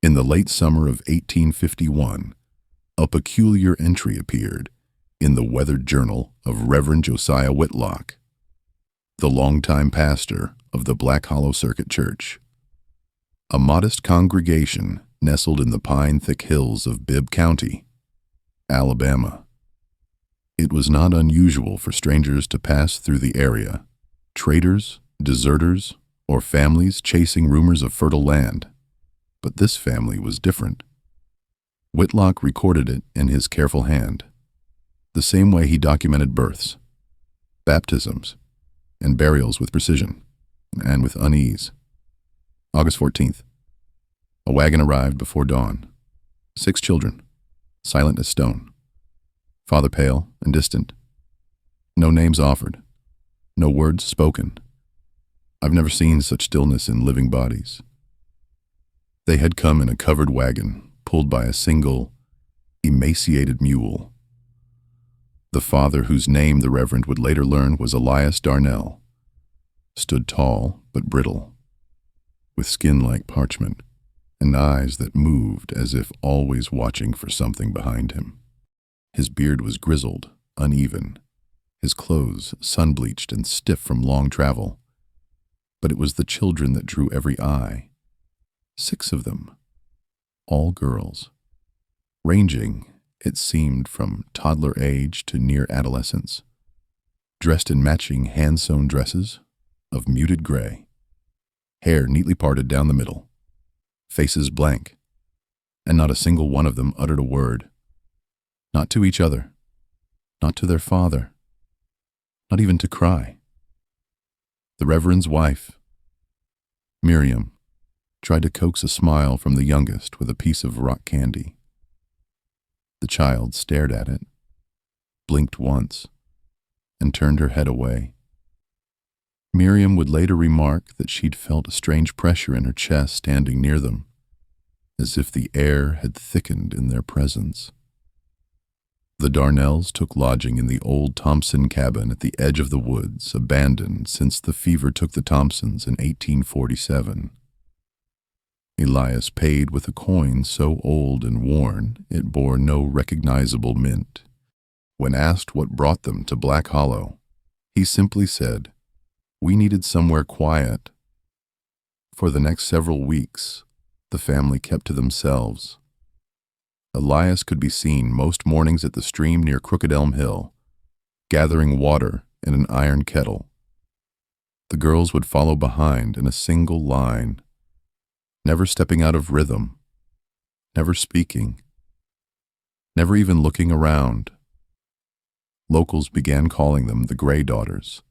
In the late summer of 1851, a peculiar entry appeared in the weathered journal of Reverend Josiah Whitlock, the longtime pastor of the Black Hollow Circuit Church, a modest congregation nestled in the pine-thick hills of Bibb County, Alabama. It was not unusual for strangers to pass through the area, traders, deserters, or families chasing rumors of fertile land. But this family was different. Whitlock recorded it in his careful hand, the same way he documented births, baptisms, and burials with precision and with unease. August 14th. A wagon arrived before dawn. 6 children, silent as stone. Father pale and distant. No names offered. No words spoken. I've never seen such stillness in living bodies. They had come in a covered wagon, pulled by a single, emaciated mule. The father, whose name the Reverend would later learn was Elias Darnell, stood tall but brittle, with skin like parchment and eyes that moved as if always watching for something behind him. His beard was grizzled, uneven, his clothes sun-bleached and stiff from long travel. But it was the children that drew every eye. 6 of them, all girls, ranging, it seemed, from toddler age to near adolescence, dressed in matching hand-sewn dresses of muted gray, hair neatly parted down the middle, faces blank, and not a single one of them uttered a word. Not to each other, not to their father, not even to cry. The Reverend's wife, Miriam, tried to coax a smile from the youngest with a piece of rock candy. The child stared at it, blinked once, and turned her head away. Miriam would later remark that she'd felt a strange pressure in her chest standing near them, as if the air had thickened in their presence. The Darnells took lodging in the old Thompson cabin at the edge of the woods, abandoned since the fever took the Thompsons in 1847. Elias paid with a coin so old and worn it bore no recognizable mint. When asked what brought them to Black Hollow, he simply said, "We needed somewhere quiet." For the next several weeks, the family kept to themselves. Elias could be seen most mornings at the stream near Crooked Elm Hill, gathering water in an iron kettle. The girls would follow behind in a single line, never stepping out of rhythm, never speaking, never even looking around. Locals began calling them the Gray Daughters.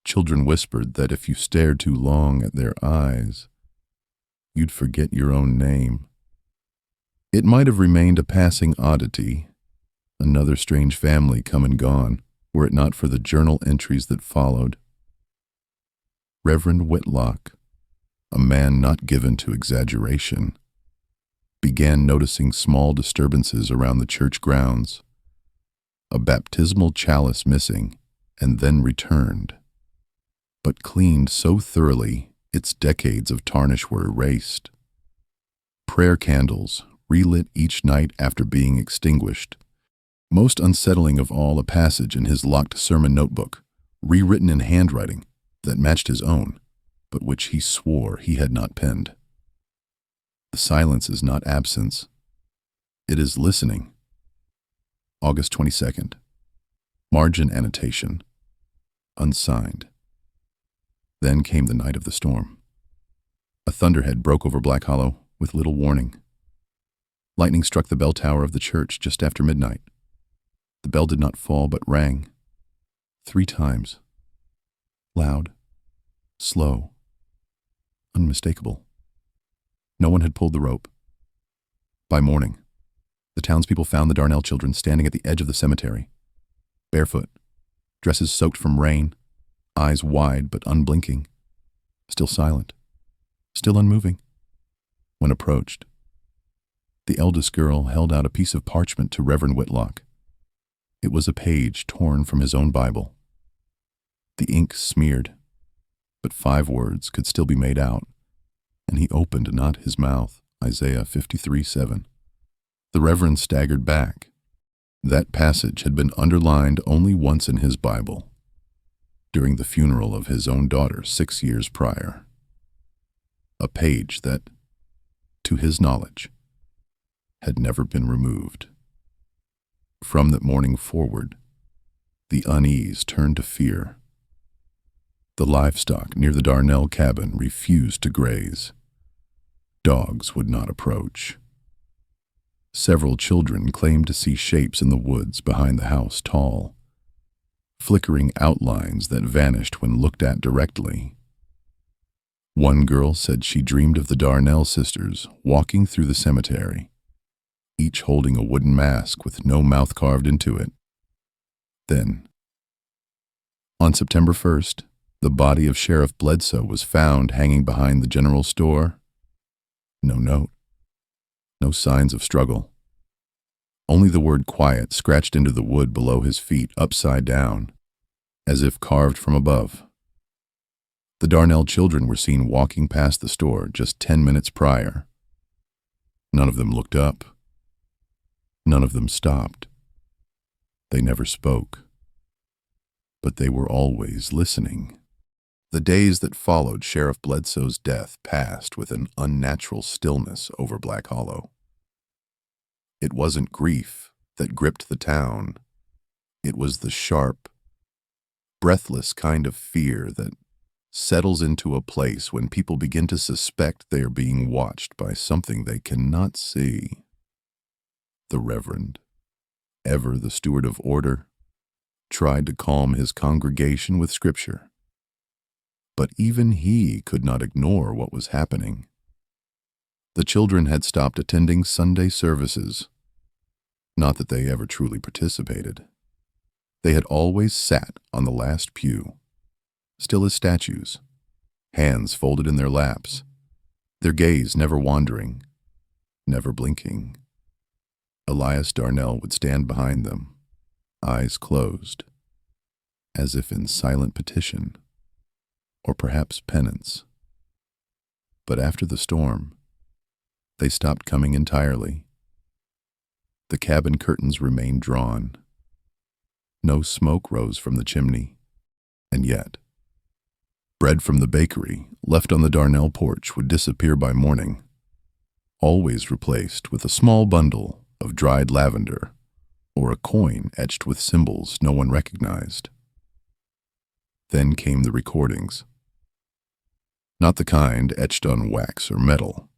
Children whispered that if you stared too long at their eyes, you'd forget your own name. It might have remained a passing oddity, another strange family come and gone, were it not for the journal entries that followed. Reverend Whitlock, a man not given to exaggeration, began noticing small disturbances around the church grounds, a baptismal chalice missing and then returned, but cleaned so thoroughly its decades of tarnish were erased. Prayer candles, relit each night after being extinguished. Most unsettling of all, a passage in his locked sermon notebook, rewritten in handwriting that matched his own, but which he swore he had not penned. The silence is not absence. It is listening. August 22nd. Margin annotation. Unsigned. Then came the night of the storm. A thunderhead broke over Black Hollow with little warning. Lightning struck the bell tower of the church just after midnight. The bell did not fall but rang 3 times. Loud, slow, unmistakable. No one had pulled the rope. By morning, the townspeople found the Darnell children standing at the edge of the cemetery, barefoot, dresses soaked from rain, eyes wide but unblinking, still silent, still unmoving. When approached, the eldest girl held out a piece of parchment to Reverend Whitlock. It was a page torn from his own Bible. The ink smeared, but 5 words could still be made out, and he opened not his mouth Isaiah 53:7. The Reverend staggered back. That passage had been underlined only once in his Bible, during the funeral of his own daughter 6 years prior. A page that, to his knowledge, had never been removed. From that morning forward, the unease turned to fear. The livestock near the Darnell cabin refused to graze. Dogs would not approach. Several children claimed to see shapes in the woods behind the house, tall, flickering outlines that vanished when looked at directly. One girl said she dreamed of the Darnell sisters walking through the cemetery, each holding a wooden mask with no mouth carved into it. Then, on September 1st, the body of Sheriff Bledsoe was found hanging behind the general store. No note, no signs of struggle. Only the word quiet scratched into the wood below his feet upside down, as if carved from above. The Darnell children were seen walking past the store just 10 minutes prior. None of them looked up. None of them stopped. They never spoke. But they were always listening. The days that followed Sheriff Bledsoe's death passed with an unnatural stillness over Black Hollow. It wasn't grief that gripped the town. It was the sharp, breathless kind of fear that settles into a place when people begin to suspect they are being watched by something they cannot see. The Reverend, ever the steward of order, tried to calm his congregation with scripture. But even he could not ignore what was happening. The children had stopped attending Sunday services. Not that they ever truly participated. They had always sat on the last pew, still as statues, hands folded in their laps, their gaze never wandering, never blinking. Elias Darnell would stand behind them, eyes closed, as if in silent petition, or perhaps penance. But after the storm, they stopped coming entirely. The cabin curtains remained drawn. No smoke rose from the chimney, and yet, bread from the bakery left on the Darnell porch would disappear by morning, always replaced with a small bundle of dried lavender or a coin etched with symbols no one recognized. Then came the recordings. Not the kind etched on wax or metal,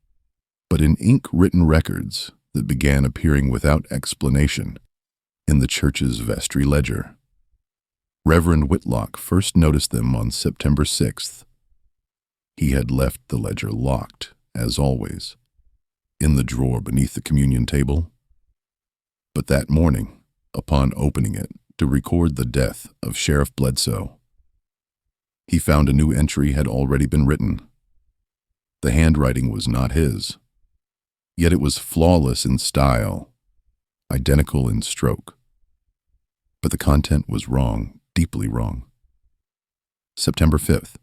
but in ink-written records that began appearing without explanation in the church's vestry ledger. Reverend Whitlock first noticed them on September 6th. He had left the ledger locked, as always, in the drawer beneath the communion table. But that morning, upon opening it to record the death of Sheriff Bledsoe, he found a new entry had already been written. The handwriting was not his, yet it was flawless in style, identical in stroke. But the content was wrong, deeply wrong. September 5th.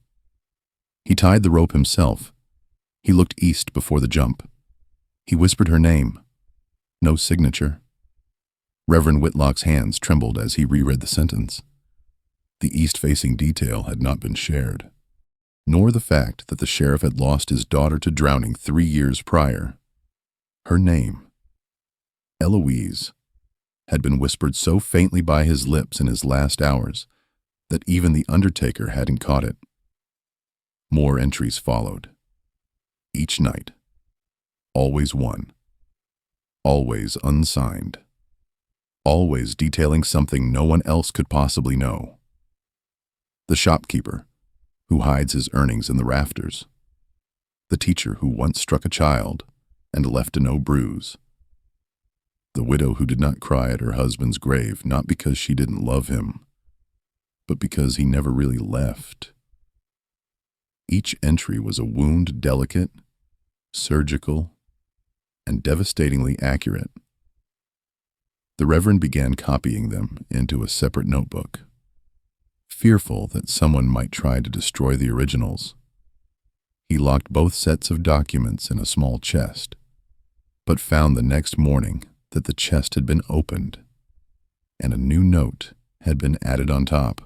He tied the rope himself. He looked east before the jump. He whispered her name. No signature. Reverend Whitlock's hands trembled as he reread the sentence. The east-facing detail had not been shared, nor the fact that the sheriff had lost his daughter to drowning 3 years prior. Her name, Eloise, had been whispered so faintly by his lips in his last hours that even the undertaker hadn't caught it. More entries followed. Each night. Always one. Always unsigned. Always detailing something no one else could possibly know. The shopkeeper, who hides his earnings in the rafters. The teacher who once struck a child and left a no bruise. The widow who did not cry at her husband's grave, not because she didn't love him, but because he never really left. Each entry was a wound delicate, surgical, and devastatingly accurate. The Reverend began copying them into a separate notebook, fearful that someone might try to destroy the originals. He locked both sets of documents in a small chest, but found the next morning that the chest had been opened and a new note had been added on top.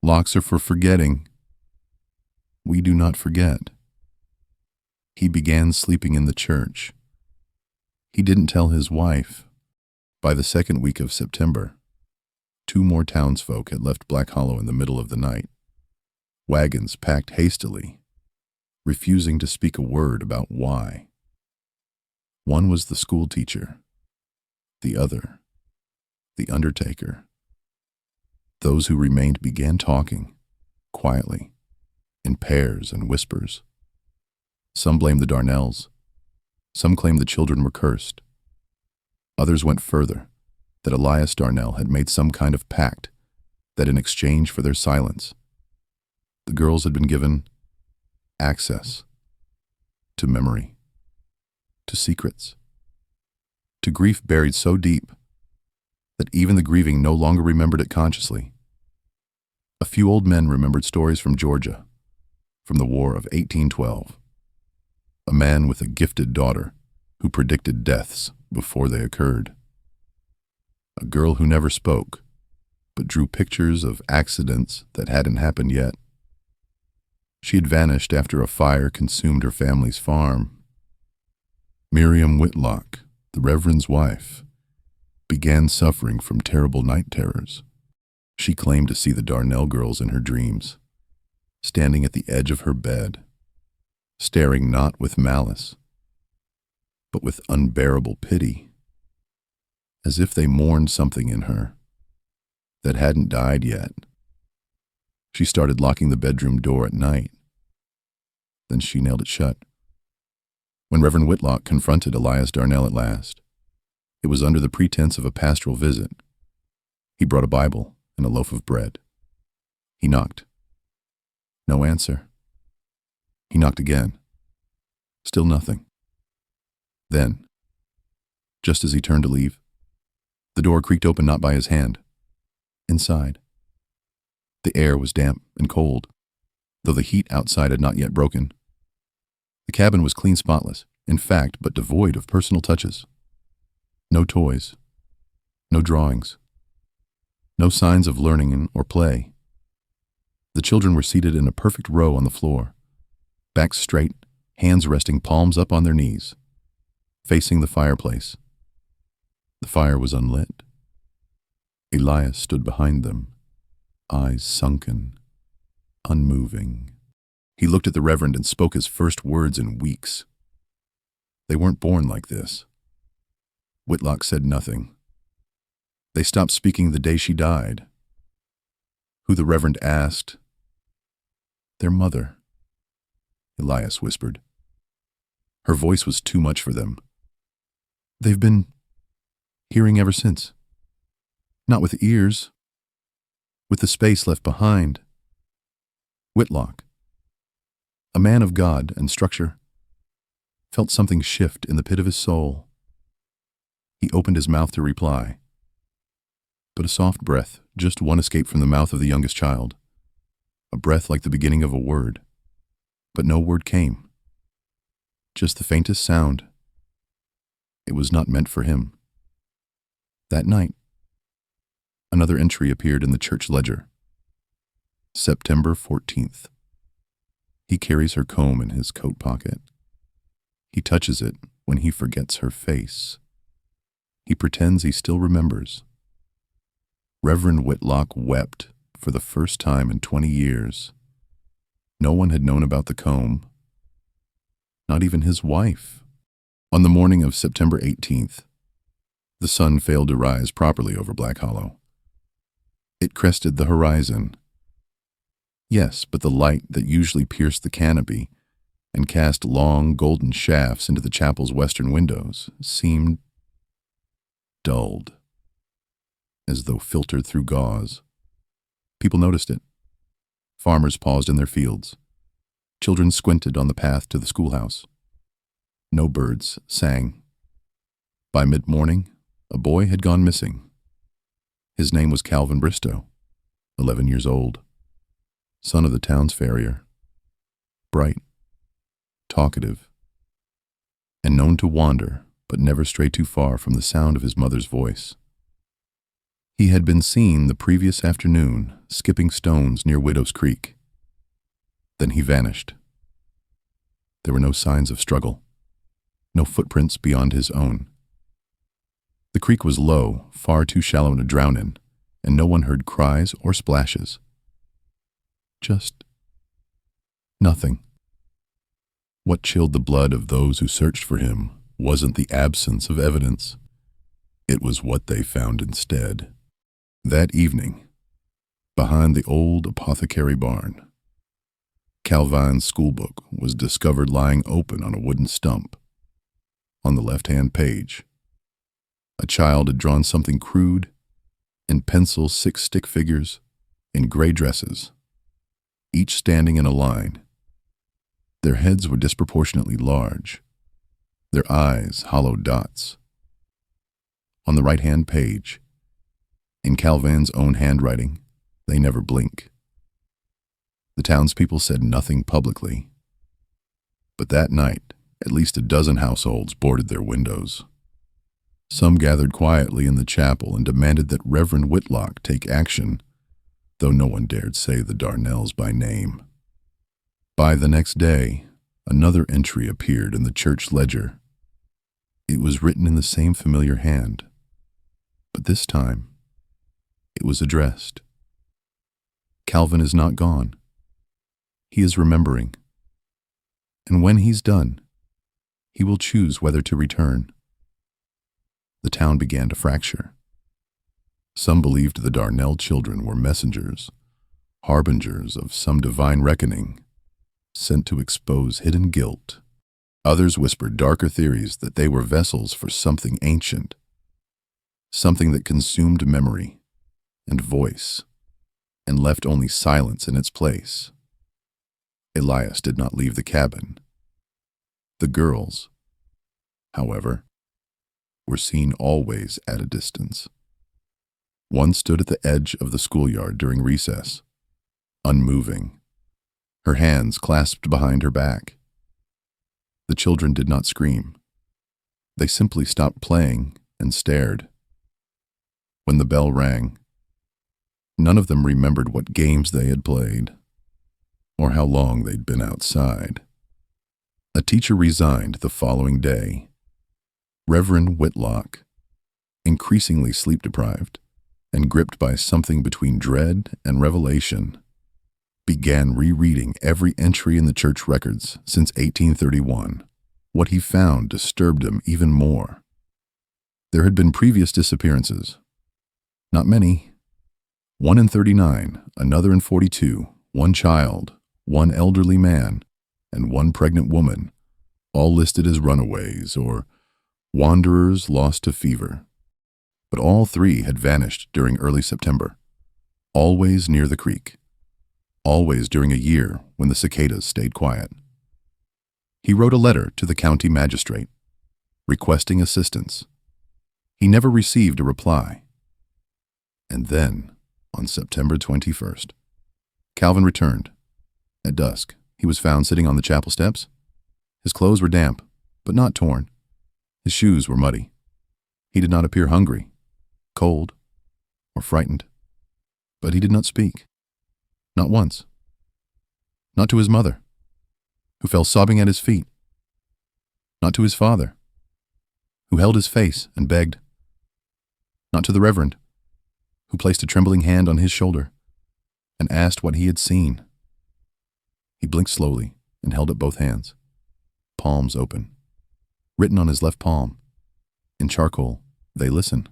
Locks are for forgetting. We do not forget. He began sleeping in the church. He didn't tell his wife. By the second week of September, 2 more townsfolk had left Black Hollow in the middle of the night. Wagons packed hastily, refusing to speak a word about why. One was the school teacher, the other, the undertaker. Those who remained began talking, quietly, in pairs and whispers. Some blamed the Darnells. Some claimed the children were cursed. Others went further, that Elias Darnell had made some kind of pact, that in exchange for their silence, the girls had been given access to memory, to secrets, to grief buried so deep that even the grieving no longer remembered it consciously. A few old men remembered stories from Georgia, from the War of 1812. A man with a gifted daughter who predicted deaths before they occurred. A girl who never spoke, but drew pictures of accidents that hadn't happened yet. She had vanished after a fire consumed her family's farm. Miriam Whitlock, the Reverend's wife, began suffering from terrible night terrors. She claimed to see the Darnell girls in her dreams, standing at the edge of her bed, staring not with malice, but with unbearable pity, as if they mourned something in her that hadn't died yet. She started locking the bedroom door at night. Then she nailed it shut. When Reverend Whitlock confronted Elias Darnell at last, it was under the pretense of a pastoral visit. He brought a Bible and a loaf of bread. He knocked. No answer. He knocked again. Still nothing. Then, just as he turned to leave, the door creaked open not by his hand. Inside. The air was damp and cold, though the heat outside had not yet broken. The cabin was clean, spotless, in fact, but devoid of personal touches. No toys, no drawings, no signs of learning or play. The children were seated in a perfect row on the floor, backs straight, hands resting palms up on their knees, facing the fireplace. The fire was unlit. Elias stood behind them, eyes sunken, unmoving. He looked at the Reverend and spoke his first words in weeks. They weren't born like this. Whitlock said nothing. They stopped speaking the day she died. Who, the Reverend asked. Their mother, Elias whispered. Her voice was too much for them. They've been hearing ever since. Not with ears, with the space left behind. Whitlock, a man of God and structure, felt something shift in the pit of his soul. He opened his mouth to reply, but a soft breath, just one, escaped from the mouth of the youngest child. A breath like the beginning of a word, but no word came. Just the faintest sound. It was not meant for him. That night, another entry appeared in the church ledger. September 14th. He carries her comb in his coat pocket. He touches it when he forgets her face. He pretends he still remembers. Reverend Whitlock wept for the first time in 20 years. No one had known about the comb, not even his wife. On the morning of September 18th, the sun failed to rise properly over Black Hollow. It crested the horizon. Yes, but the light that usually pierced the canopy and cast long golden shafts into the chapel's western windows seemed dulled, as though filtered through gauze. People noticed it. Farmers paused in their fields. Children squinted on the path to the schoolhouse. No birds sang. By mid-morning, a boy had gone missing. His name was Calvin Bristow, 11 years old, son of the town's farrier, bright, talkative, and known to wander but never stray too far from the sound of his mother's voice. He had been seen the previous afternoon skipping stones near Widow's Creek. Then he vanished. There were no signs of struggle, no footprints beyond his own. The creek was low, far too shallow to drown in, and no one heard cries or splashes. Just nothing. What chilled the blood of those who searched for him wasn't the absence of evidence. It was what they found instead. That evening, behind the old apothecary barn, Calvin's schoolbook was discovered lying open on a wooden stump. On the left-hand page, a child had drawn something crude, in pencil 6 stick figures, in gray dresses, each standing in a line. Their heads were disproportionately large, their eyes hollow dots. On the right-hand page, in Calvin's own handwriting, they never blink. The townspeople said nothing publicly, but that night, at least a dozen households boarded their windows. Some gathered quietly in the chapel and demanded that Reverend Whitlock take action, though no one dared say the Darnells by name. By the next day, another entry appeared in the church ledger. It was written in the same familiar hand, but this time, it was addressed. Calvin is not gone. He is remembering. And when he's done, he will choose whether to return. The town began to fracture. Some believed the Darnell children were messengers, harbingers of some divine reckoning, sent to expose hidden guilt. Others whispered darker theories that they were vessels for something ancient, something that consumed memory and voice, and left only silence in its place. Elias did not leave the cabin. The girls, however, were seen always at a distance. One stood at the edge of the schoolyard during recess, unmoving, her hands clasped behind her back. The children did not scream. They simply stopped playing and stared. When the bell rang, none of them remembered what games they had played or how long they'd been outside. A teacher resigned the following day. Reverend Whitlock, increasingly sleep-deprived and gripped by something between dread and revelation, began rereading every entry in the church records since 1831. What he found disturbed him even more. There had been previous disappearances. Not many. 1 in 39, another in 42, 1 child, 1 elderly man, and 1 pregnant woman, all listed as runaways or wanderers lost to fever. But all 3 had vanished during early September, always near the creek, always during a year when the cicadas stayed quiet. He wrote a letter to the county magistrate, requesting assistance. He never received a reply. And then, on September 21st, Calvin returned. At dusk, he was found sitting on the chapel steps. His clothes were damp, but not torn. His shoes were muddy. He did not appear hungry, cold, or frightened. But he did not speak. Not once. Not to his mother, who fell sobbing at his feet. Not to his father, who held his face and begged. Not to the Reverend, who placed a trembling hand on his shoulder and asked what he had seen. He blinked slowly and held up both hands, palms open. Written on his left palm, in charcoal, they listen.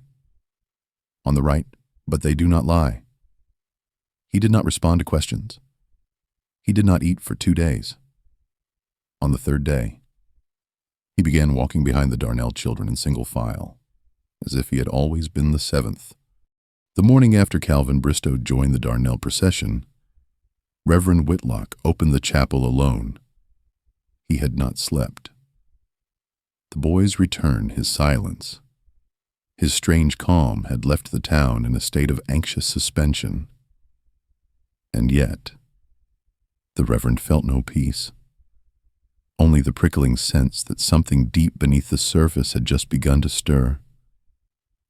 On the right, but they do not lie. He did not respond to questions. He did not eat for 2 days. On the 3rd day, he began walking behind the Darnell children in single file, as if he had always been the 7th. The morning after Calvin Bristow joined the Darnell procession, Reverend Whitlock opened the chapel alone. He had not slept. The boys returned his silence. His strange calm had left the town in a state of anxious suspension. And yet, the Reverend felt no peace. only the prickling sense that something deep beneath the surface had just begun to stir.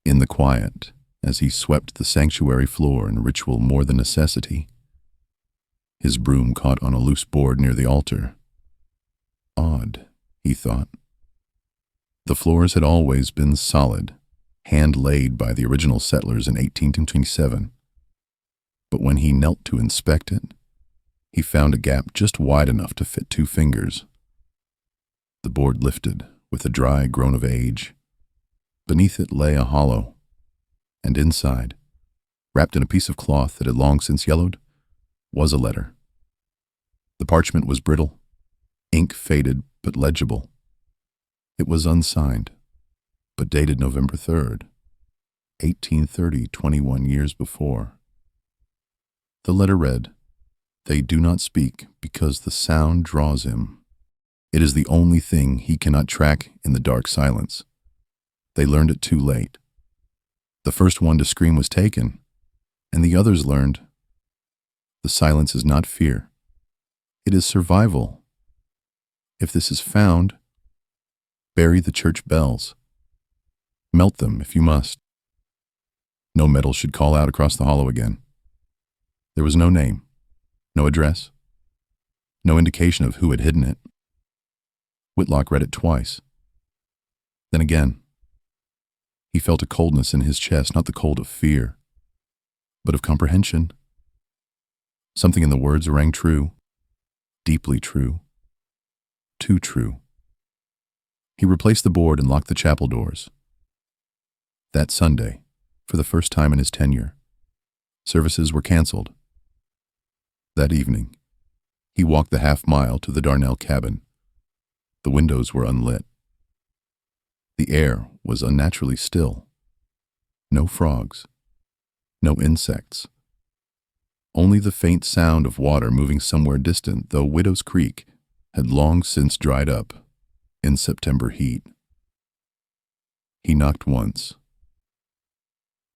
In the quiet, as he swept the sanctuary floor in ritual more than necessity, his broom caught on a loose board near the altar. Odd, he thought. The floors had always been solid, hand-laid by the original settlers in 1827. But when he knelt to inspect it, he found a gap just wide enough to fit 2 fingers. The board lifted with a dry groan of age. Beneath it lay a hollow, and inside, wrapped in a piece of cloth that had long since yellowed, was a letter. The parchment was brittle, ink faded but legible. It was unsigned, but dated November 3rd, 1830, 21 years before. The letter read, "They do not speak because the sound draws him. It is the only thing he cannot track in the dark silence. They learned it too late. The first one to scream was taken, and the others learned. The silence is not fear. It is survival. If this is found, bury the church bells. Melt them if you must. No metal should call out across the hollow again." There was no name, no address, no indication of who had hidden it. Whitlock read it twice. Then again. He felt a coldness in his chest, not the cold of fear, but of comprehension. Something in the words rang true, deeply true, too true. He replaced the board and locked the chapel doors. That Sunday, for the first time in his tenure, services were canceled. That evening, he walked the half-mile to the Darnell cabin. The windows were unlit. The air was unnaturally still. No frogs. No insects. Only the faint sound of water moving somewhere distant, though Widow's Creek had long since dried up in September heat. He knocked once.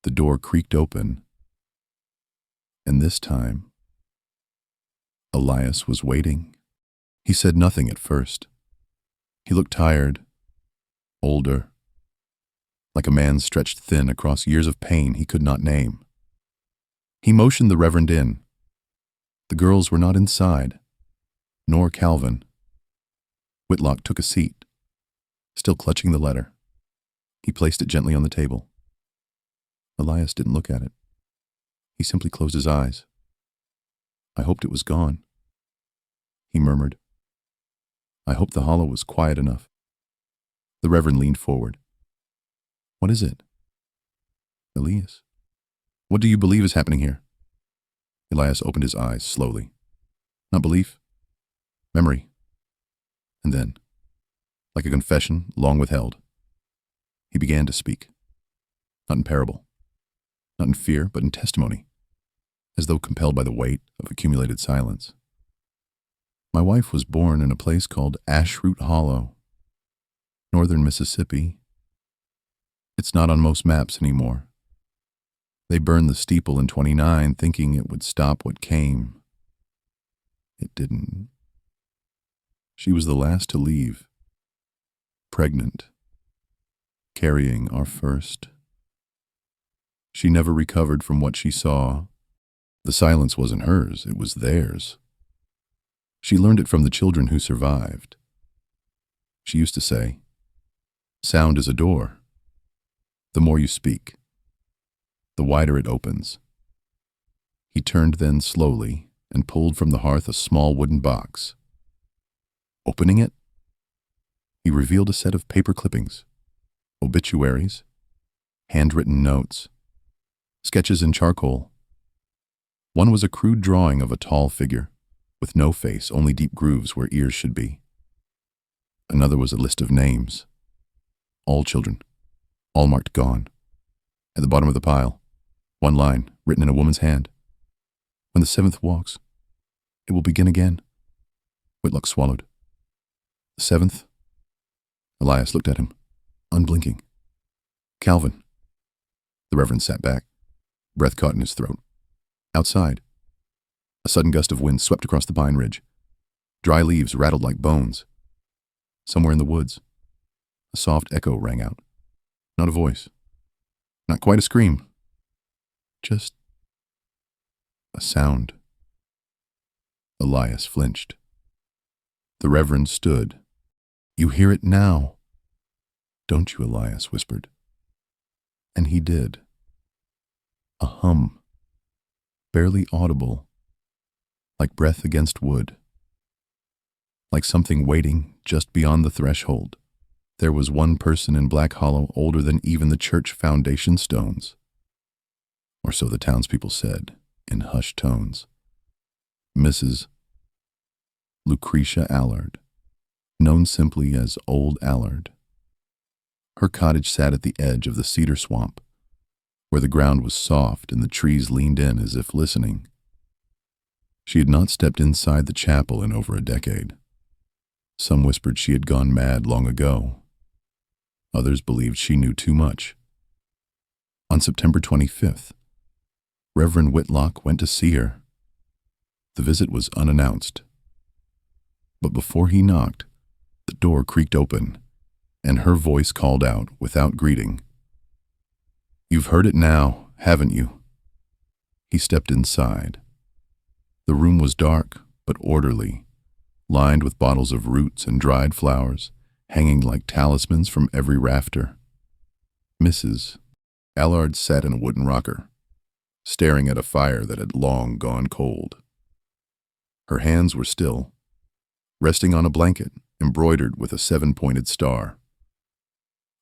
The door creaked open, and this time, Elias was waiting. He said nothing at first. He looked tired, older, like a man stretched thin across years of pain he could not name. He motioned the Reverend in. The girls were not inside, nor Calvin. Whitlock took a seat, still clutching the letter. He placed it gently on the table. Elias didn't look at it. He simply closed his eyes. "I hoped it was gone," he murmured. "I hoped the hollow was quiet enough." The Reverend leaned forward. "What is it?" "Elias, what do you believe is happening here?" Elias opened his eyes slowly. "Not belief, memory." And then, like a confession long withheld, he began to speak. Not in parable, not in fear, but in testimony, as though compelled by the weight of accumulated silence. "My wife was born in a place called Ashroot Hollow, northern Mississippi. It's not on most maps anymore. They burned the steeple in 29, thinking it would stop what came. It didn't. She was the last to leave, pregnant, carrying our first. She never recovered from what she saw. The silence wasn't hers, it was theirs. She learned it from the children who survived. She used to say, 'Sound is a door. The more you speak, the wider it opens.' He turned then slowly and pulled from the hearth a small wooden box. Opening it, he revealed a set of paper clippings, obituaries, handwritten notes, sketches in charcoal. One was a crude drawing of a tall figure, with no face, only deep grooves where ears should be. Another was a list of names. All children, all marked gone. At the bottom of the pile, one line, written in a woman's hand. 'When the 7th walks, it will begin again.'" Whitlock swallowed. "The 7th? Elias looked at him, unblinking. "Calvin." The Reverend sat back, breath caught in his throat. Outside, a sudden gust of wind swept across the pine ridge. Dry leaves rattled like bones. Somewhere in the woods, a soft echo rang out. Not a voice. Not quite a scream. Just a sound. Elias flinched. The Reverend stood. "You hear it now." "Don't you?" Elias whispered. And he did. A hum. Barely audible. Like breath against wood. Like something waiting just beyond the threshold. There was one person in Black Hollow older than even the church foundation stones. Or so the townspeople said, in hushed tones. Mrs. Lucretia Allard, known simply as Old Allard. Her cottage sat at the edge of the cedar swamp, where the ground was soft and the trees leaned in as if listening. She had not stepped inside the chapel in over a decade. Some whispered she had gone mad long ago. Others believed she knew too much. On September 25th, Reverend Whitlock went to see her. The visit was unannounced. But before he knocked, the door creaked open, and her voice called out without greeting. "You've heard it now, haven't you?" He stepped inside. The room was dark but orderly, lined with bottles of roots and dried flowers, hanging like talismans from every rafter. Mrs. Allard sat in a wooden rocker, staring at a fire that had long gone cold. Her hands were still, resting on a blanket embroidered with a 7-pointed star.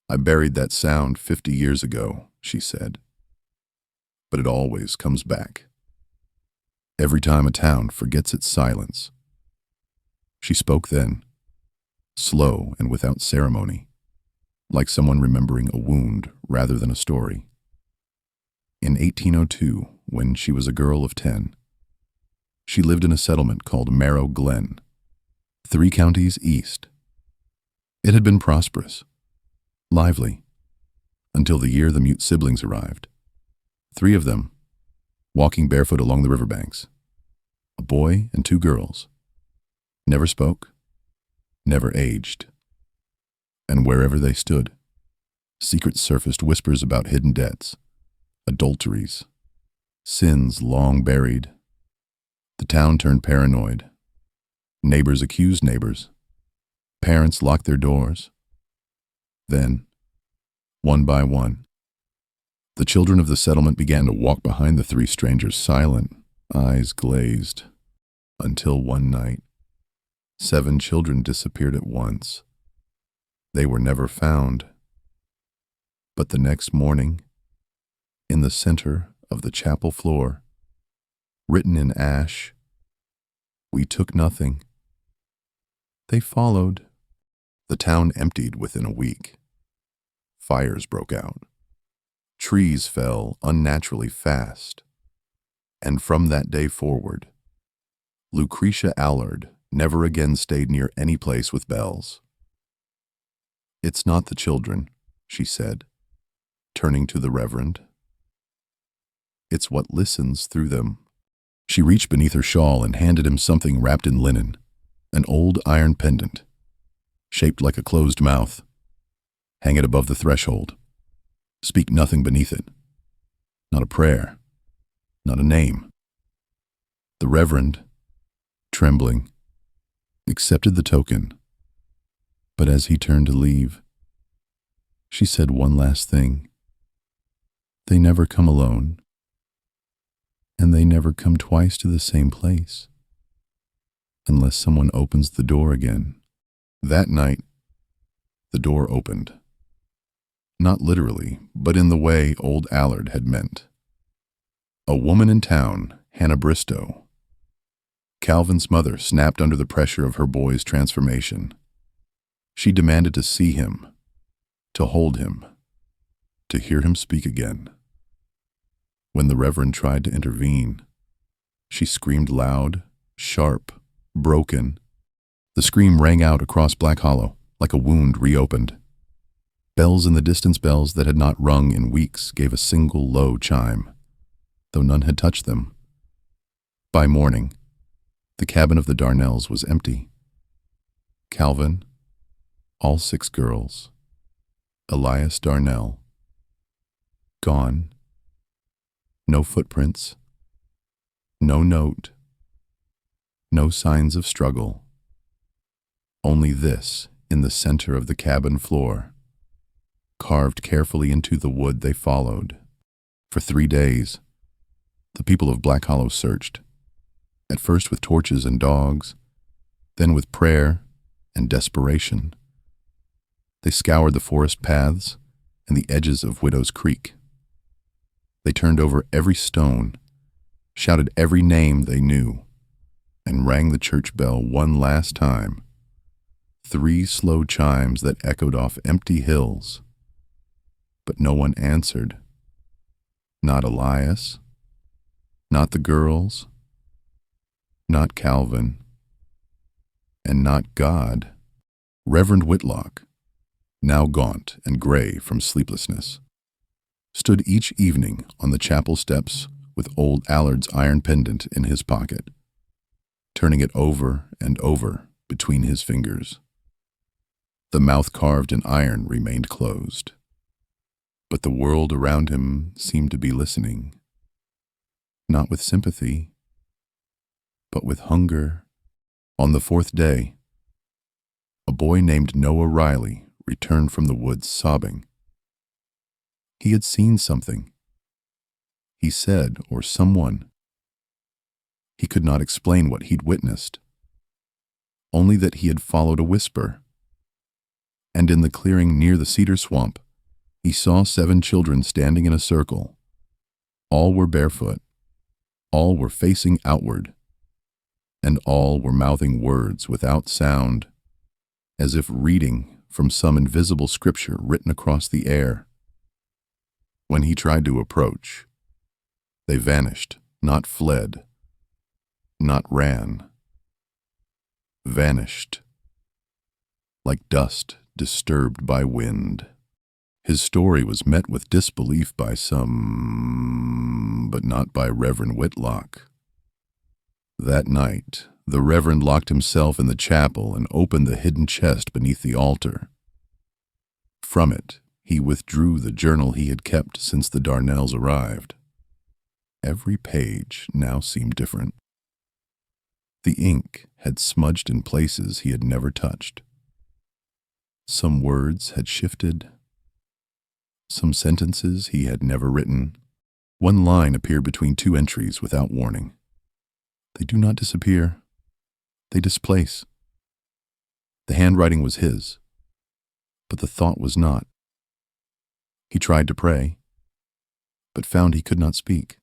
"I buried that sound 50 years ago," she said. "But it always comes back. Every time a town forgets its silence." She spoke then, slow and without ceremony, like someone remembering a wound rather than a story. In 1802, when she was a girl of 10, she lived in a settlement called Marrow Glen, 3 counties east. It had been prosperous, lively, until the year the mute siblings arrived. 3 of them, walking barefoot along the riverbanks. A boy and 2 girls. Never spoke, never aged. And wherever they stood, secrets surfaced, whispers about hidden debts, adulteries, sins long buried. The town turned paranoid. Neighbors accused neighbors. Parents locked their doors. Then, one by one, the children of the settlement began to walk behind the 3 strangers, silent, eyes glazed, until one night, 7 children disappeared at once. They were never found. But the next morning, in the center of the chapel floor, written in ash, "We took nothing." They followed. The town emptied within a week. Fires broke out. Trees fell unnaturally fast. And from that day forward, Lucretia Allard never again stayed near any place with bells. "It's not the children," she said, turning to the Reverend. "It's what listens through them." She reached beneath her shawl and handed him something wrapped in linen, an old iron pendant, shaped like a closed mouth. "Hang it above the threshold. Speak nothing beneath it. Not a prayer, not a name." The Reverend, trembling, accepted the token. But as he turned to leave, she said one last thing. "They never come alone, and they never come twice to the same place, unless someone opens the door again." That night, the door opened. Not literally, but in the way Old Allard had meant. A woman in town, Hannah Bristow. Calvin's mother snapped under the pressure of her boy's transformation. She demanded to see him, to hold him, to hear him speak again. When the Reverend tried to intervene, she screamed loud, sharp, broken. The scream rang out across Black Hollow like a wound reopened. Bells in the distance, bells that had not rung in weeks, gave a single low chime, though none had touched them. By morning, the cabin of the Darnells was empty. Calvin, All 6 girls. Elias Darnell. Gone. No footprints. No note. No signs of struggle. Only this in the center of the cabin floor, carved carefully into the wood they followed. For 3 days, the people of Black Hollow searched, at first with torches and dogs, then with prayer and desperation. They scoured the forest paths and the edges of Widow's Creek. They turned over every stone, shouted every name they knew, and rang the church bell one last time. 3 slow chimes that echoed off empty hills. But no one answered. Not Elias, not the girls, not Calvin, and not God. Reverend Whitlock, now gaunt and gray from sleeplessness, stood each evening on the chapel steps with old Allard's iron pendant in his pocket, turning it over and over between his fingers. The mouth carved in iron remained closed, but the world around him seemed to be listening, not with sympathy, but with hunger. On the 4th day, a boy named Noah Riley returned from the woods sobbing. He had seen something. He said, or someone. He could not explain what he'd witnessed, only that he had followed a whisper. And in the clearing near the cedar swamp, he saw 7 children standing in a circle. All were barefoot, all were facing outward, and all were mouthing words without sound, as if reading from some invisible scripture written across the air. When he tried to approach, they vanished, not fled, not ran. Vanished, like dust disturbed by wind. His story was met with disbelief by some, but not by Reverend Whitlock. That night, the Reverend locked himself in the chapel and opened the hidden chest beneath the altar. From it, he withdrew the journal he had kept since the Darnells arrived. Every page now seemed different. The ink had smudged in places he had never touched. Some words had shifted. Some sentences he had never written. One line appeared between 2 entries without warning. They do not disappear. They displace. The handwriting was his, but the thought was not. He tried to pray, but found he could not speak.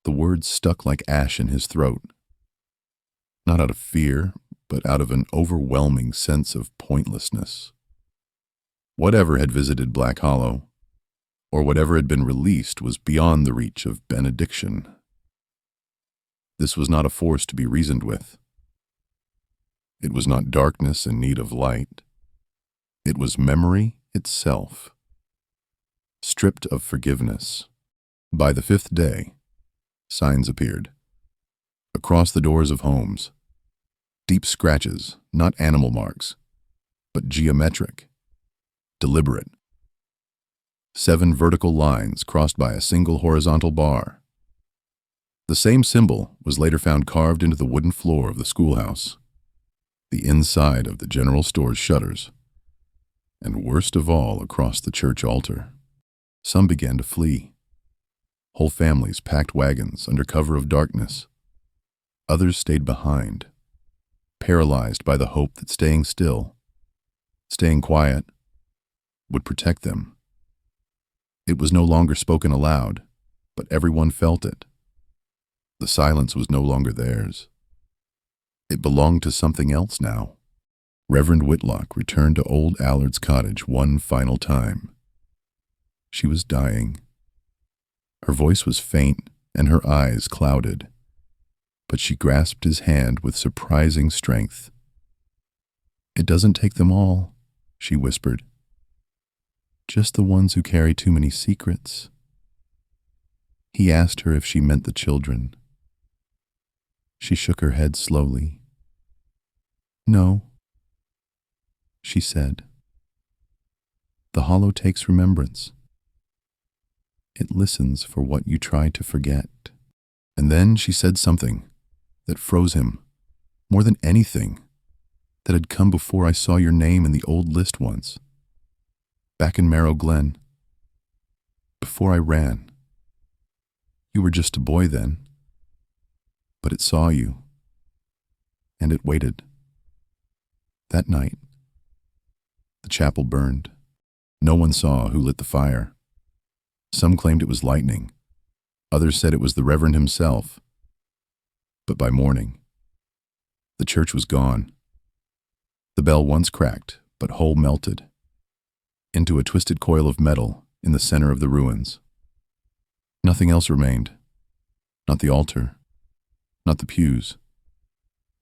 The words stuck like ash in his throat, not out of fear, but out of an overwhelming sense of pointlessness. Whatever had visited Black Hollow, or whatever had been released, was beyond the reach of benediction. This was not a force to be reasoned with. It was not darkness in need of light. It was memory itself, stripped of forgiveness. By the 5th day, signs appeared. Across the doors of homes, deep scratches, not animal marks, but geometric, deliberate. 7 vertical lines crossed by a single horizontal bar. The same symbol was later found carved into the wooden floor of the schoolhouse, the inside of the general store's shutters, and worst of all, across the church altar. Some began to flee. Whole families packed wagons under cover of darkness. Others stayed behind, paralyzed by the hope that staying still, staying quiet, would protect them. It was no longer spoken aloud, but everyone felt it. The silence was no longer theirs. It belonged to something else now. Reverend Whitlock returned to old Allard's cottage one final time. She was dying. Her voice was faint and her eyes clouded, but she grasped his hand with surprising strength. "It doesn't take them all," she whispered. "Just the ones who carry too many secrets." He asked her if she meant the children. She shook her head slowly. "No." she said. The hollow takes remembrance. It listens for what you try to forget. And then she said something that froze him, more than anything that had come before I saw your name in the old list once, back in Marrow Glen, before I ran. You were just a boy then, but it saw you, and it waited. That night, the chapel burned. No one saw who lit the fire. Some claimed it was lightning. Others said it was the Reverend himself. But by morning, the church was gone. The bell once cracked, but whole melted into a twisted coil of metal in the center of the ruins. Nothing else remained. Not the altar, not the pews,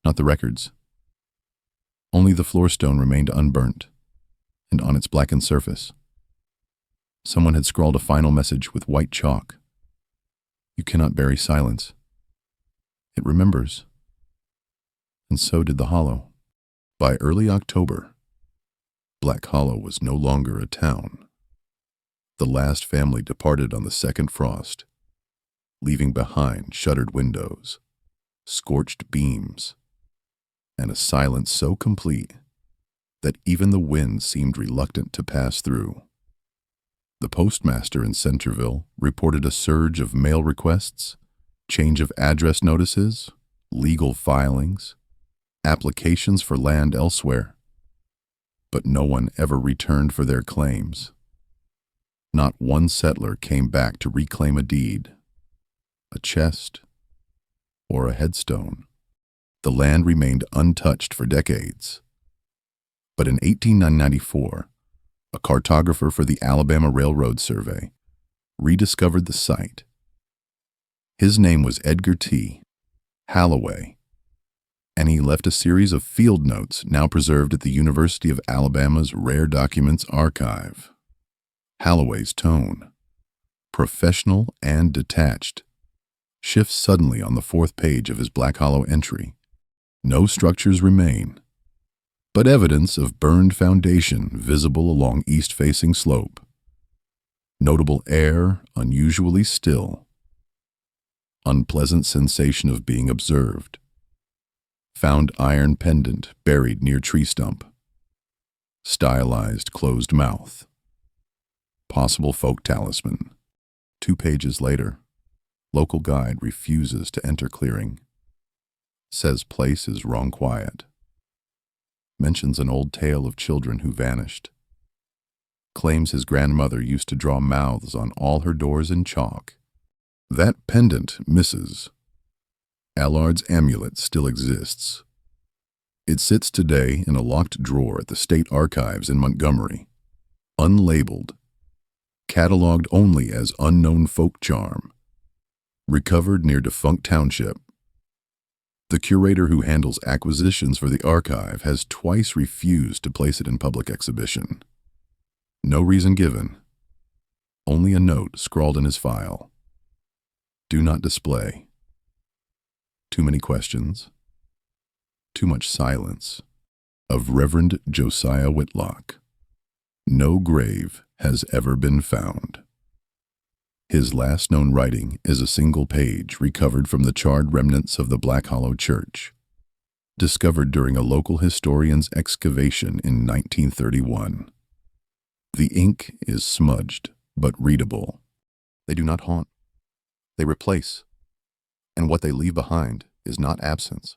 not the records. Only the floor stone remained unburnt, and on its blackened surface, someone had scrawled a final message with white chalk. You cannot bury silence. It remembers. And so did the hollow. By early October, Black Hollow was no longer a town. The last family departed on the second frost, leaving behind shuttered windows, scorched beams, and a silence so complete that even the wind seemed reluctant to pass through. The postmaster in Centerville reported a surge of mail requests, change of address notices, legal filings, applications for land elsewhere, but no one ever returned for their claims. Not one settler came back to reclaim a deed, a chest, or a headstone. The land remained untouched for decades. But in 1894, a cartographer for the Alabama Railroad Survey rediscovered the site. His name was Edgar T. Halloway, and he left a series of field notes now preserved at the University of Alabama's Rare Documents Archive. Halloway's tone, professional and detached, shifts suddenly on the fourth page of his Black Hollow entry. No structures remain, but evidence of burned foundation visible along east-facing slope. Notable air unusually still. Unpleasant sensation of being observed. Found iron pendant buried near tree stump. Stylized closed mouth. Possible folk talisman. 2 pages later, local guide refuses to enter clearing. Says place is wrong quiet. Mentions an old tale of children who vanished. Claims his grandmother used to draw mouths on all her doors in chalk. That pendant misses. Allard's amulet still exists. It sits today in a locked drawer at the State Archives in Montgomery, unlabeled, cataloged only as unknown folk charm, recovered near defunct township. The curator who handles acquisitions for the archive has twice refused to place it in public exhibition. No reason given, only a note scrawled in his file. Do not display. Too many questions. Too much silence. Of Reverend Josiah Whitlock. No grave has ever been found. His last known writing is a single page recovered from the charred remnants of the Black Hollow Church, discovered during a local historian's excavation in 1931. The ink is smudged but readable. They do not haunt. They replace. And what they leave behind is not absence,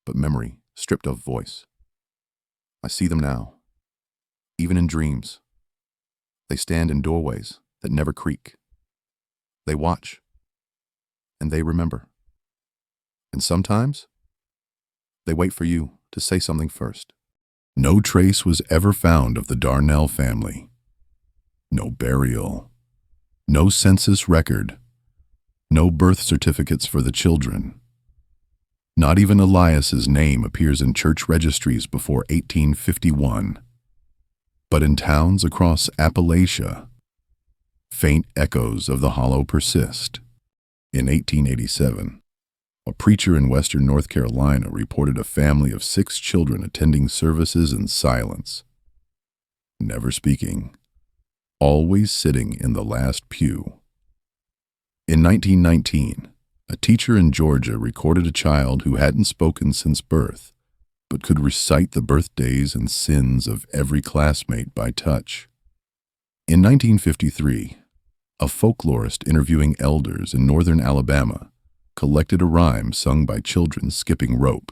but memory stripped of voice. I see them now, even in dreams. They stand in doorways that never creak. They watch, and they remember. And sometimes, they wait for you to say something first. No trace was ever found of the Darnell family. No burial. No census record. No birth certificates for the children. Not even Elias's name appears in church registries before 1851. But in towns across Appalachia, faint echoes of the hollow persist. In 1887, A preacher in western North Carolina reported a family of 6 children attending services in silence, never speaking, always sitting in the last pew. In 1919, a teacher in Georgia recorded a child who hadn't spoken since birth, but could recite the birthdays and sins of every classmate by touch. In 1953, a folklorist interviewing elders in northern Alabama collected a rhyme sung by children skipping rope.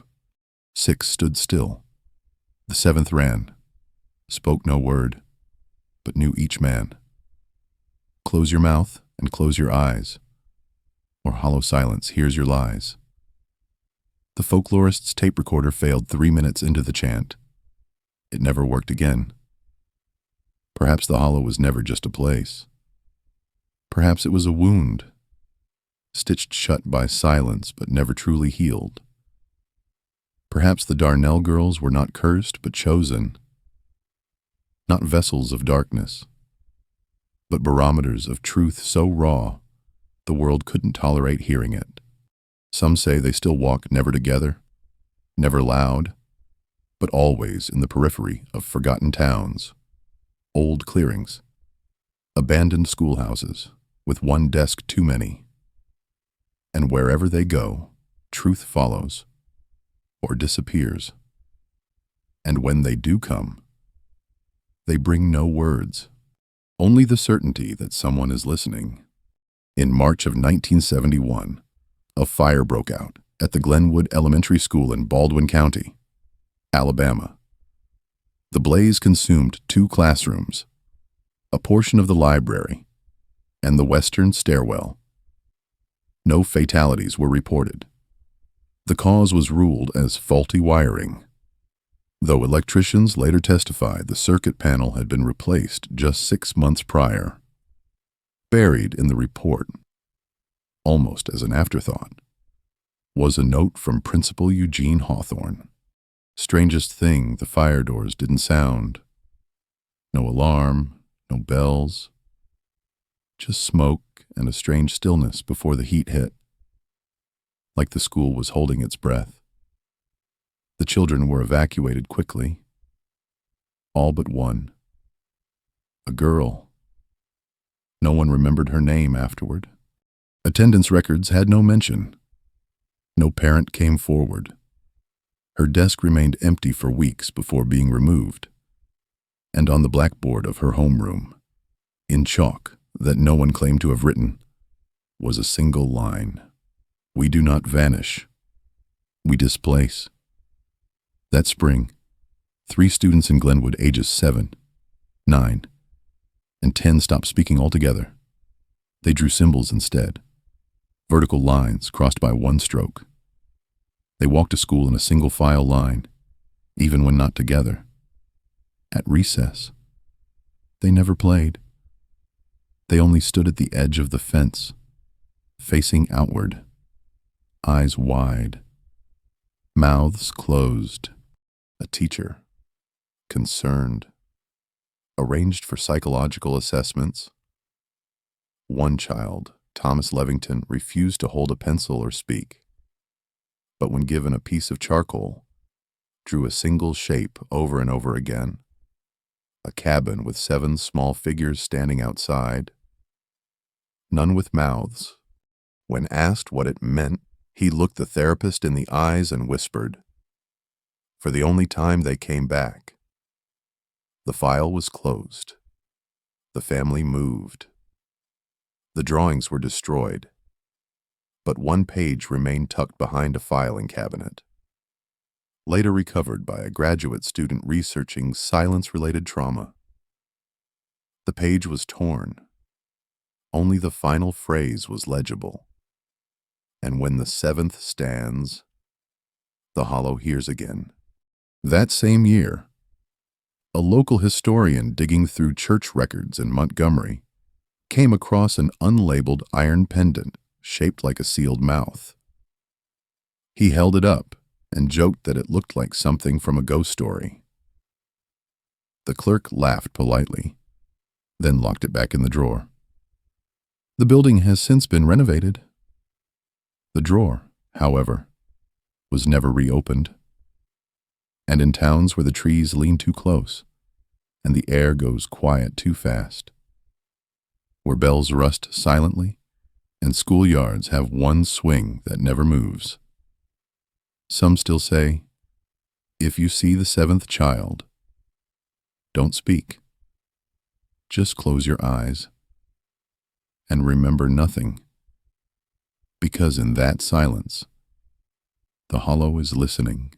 6 stood still. The 7th ran, spoke no word, but knew each man. Close your mouth and close your eyes, or hollow silence hears your lies. The folklorist's tape recorder failed 3 minutes into the chant. It never worked again. Perhaps the hollow was never just a place. Perhaps it was a wound, stitched shut by silence but never truly healed. Perhaps the Darnell girls were not cursed but chosen, not vessels of darkness, but barometers of truth so raw the world couldn't tolerate hearing it. Some say they still walk never together, never loud, but always in the periphery of forgotten towns, old clearings, abandoned schoolhouses with one desk too many. And wherever they go, truth follows or disappears. And when they do come, they bring no words, only the certainty that someone is listening. In March of 1971, a fire broke out at the Glenwood Elementary School in Baldwin County, Alabama. The blaze consumed 2 classrooms, a portion of the library, and the western stairwell. No fatalities were reported. The cause was ruled as faulty wiring, though electricians later testified the circuit panel had been replaced just 6 months prior. Buried in the report, almost as an afterthought, was a note from Principal Eugene Hawthorne. Strangest thing, the fire doors didn't sound. No alarm, no bells, just smoke and a strange stillness before the heat hit, like the school was holding its breath. The children were evacuated quickly, all but one, a girl. No one remembered her name afterward. Attendance records had no mention. No parent came forward. Her desk remained empty for weeks before being removed, and on the blackboard of her homeroom, in chalk that no one claimed to have written, was a single line: "We do not vanish, we displace." That spring, 3 students in Glenwood ages 7, 9, and 10 stopped speaking altogether. They drew symbols instead, vertical lines crossed by one stroke. They walked to school in a single file line, even when not together. At recess, they never played. They only stood at the edge of the fence, facing outward, eyes wide, mouths closed. A teacher, concerned, arranged for psychological assessments. One child, Thomas Levington, refused to hold a pencil or speak, but when given a piece of charcoal, drew a single shape over and over again: a cabin with 7 small figures standing outside, none with mouths. When asked what it meant, he looked the therapist in the eyes and whispered. For the only time they came back. The file was closed. The family moved. The drawings were destroyed, but one page remained tucked behind a filing cabinet, later recovered by a graduate student researching silence-related trauma. The page was torn. Only the final phrase was legible. And when the 7th stands, the hollow hears again. That same year, a local historian digging through church records in Montgomery came across an unlabeled iron pendant shaped like a sealed mouth. He held it up and joked that it looked like something from a ghost story. The clerk laughed politely, then locked it back in the drawer. The building has since been renovated. The drawer however, was never reopened. And in towns where the trees lean too close and the air goes quiet too fast, where bells rust silently and schoolyards have one swing that never moves, some still say, if you see the seventh child, don't speak. Just close your eyes and remember nothing, because in that silence, the hollow is listening.